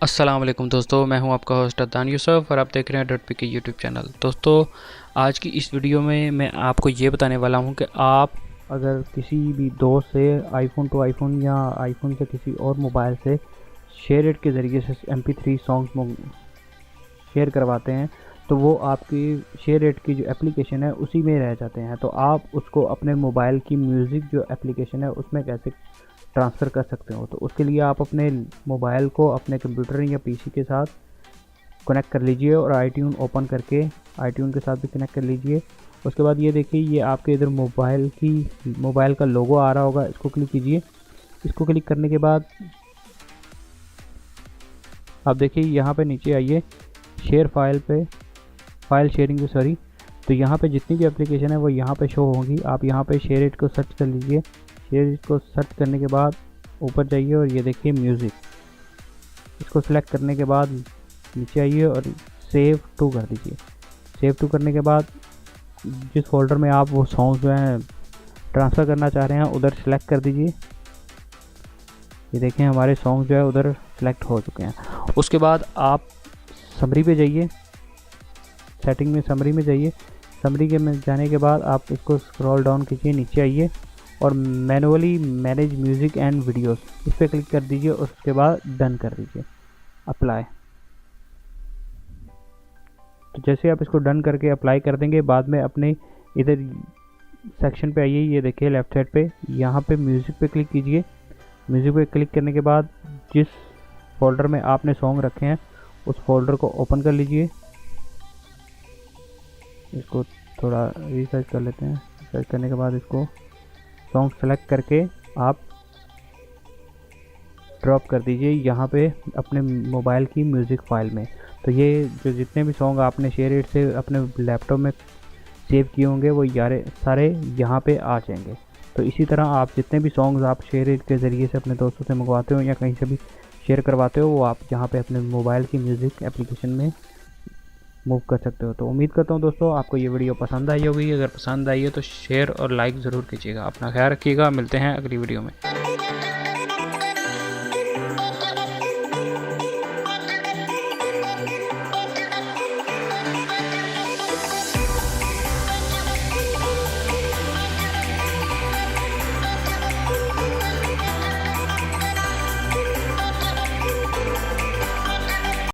अस्सलाम वालेकुम दोस्तों, मैं हूं आपका होस्ट अदनान यूसुफ और आप देख रहे हैं डॉट पी के यूट्यूब चैनल। दोस्तों, आज की इस वीडियो में मैं आपको ये बताने वाला हूं कि आप अगर किसी भी दोस्त से आईफोन टू आईफोन या आईफोन से किसी और मोबाइल से शेयर इट के ज़रिए से MP3 सॉन्ग्स शेयर करवाते हैं तो वो आपकी शेयर इट की जो एप्लीकेशन है उसी में रह जाते हैं। तो आप उसको अपने मोबाइल की म्यूज़िक जो एप्लीकेशन है उसमें कैसे ट्रांसफ़र कर सकते हो। तो उसके लिए आप अपने मोबाइल को अपने कंप्यूटर या पीसी के साथ कनेक्ट कर लीजिए और आईट्यून ओपन करके आईट्यून के साथ भी कनेक्ट कर लीजिए। उसके बाद ये देखिए, ये आपके इधर मोबाइल का लोगो आ रहा होगा, इसको क्लिक कीजिए। इसको क्लिक करने के बाद आप देखिए यहाँ पे नीचे आइए, शेयर फाइल पे, फाइल शेयरिंग पे सॉरी। तो यहाँ पे जितनी भी एप्लीकेशन है वो यहाँ पे शो होंगी। आप यहाँ पे शेयर इट को सर्च कर लीजिए। शेयर इट को सर्च करने के बाद ऊपर जाइए और ये देखिए म्यूज़िक, इसको सिलेक्ट करने के बाद नीचे आइए और सेव टू कर दीजिए। सेव टू करने के बाद जिस फोल्डर में आप वो सॉन्ग जो हैं ट्रांसफ़र करना चाह रहे हैं उधर सेलेक्ट कर दीजिए। ये देखें हमारे सॉन्ग जो है उधर सेलेक्ट हो चुके हैं। उसके बाद आप समरी पे जाइए, सेटिंग में समरी में जाइए। समरी के में जाने के बाद आप इसको स्क्रॉल डाउन कीजिए, नीचे आइए और manually manage music and videos इस पर क्लिक कर दीजिए और उसके बाद डन कर दीजिए, अप्लाई। तो जैसे आप इसको डन करके अप्लाई कर देंगे, बाद में अपने इधर सेक्शन पे आइए, ये देखिए लेफ़्ट साइड पे, यहाँ पे म्यूज़िक पे क्लिक कीजिए। म्यूज़िक पे क्लिक करने के बाद जिस फोल्डर में आपने सॉन्ग रखे हैं उस फोल्डर को ओपन कर लीजिए। इसको थोड़ा रिसर्च कर लेते हैं। सर्च करने के बाद इसको सॉन्ग सेलेक्ट करके आप ड्रॉप कर दीजिए यहाँ पे अपने मोबाइल की म्यूज़िक फाइल में। तो ये जो जितने भी सॉन्ग आपने शेयर इट से अपने लैपटॉप में सेव किए होंगे वो सारे यहाँ पे आ जाएंगे। तो इसी तरह आप जितने भी सॉन्ग्स आप शेयर इट के ज़रिए से अपने दोस्तों से मंगवाते हो या कहीं से भी शेयर करवाते हो वो आप यहाँ पे अपने मोबाइल की म्यूज़िक एप्लीकेशन में मूव कर सकते हो। तो उम्मीद करता हूँ दोस्तों आपको ये वीडियो पसंद आई होगी। अगर पसंद आई है तो शेयर और लाइक ज़रूर कीजिएगा। अपना ख्याल रखिएगा, मिलते हैं अगली वीडियो में।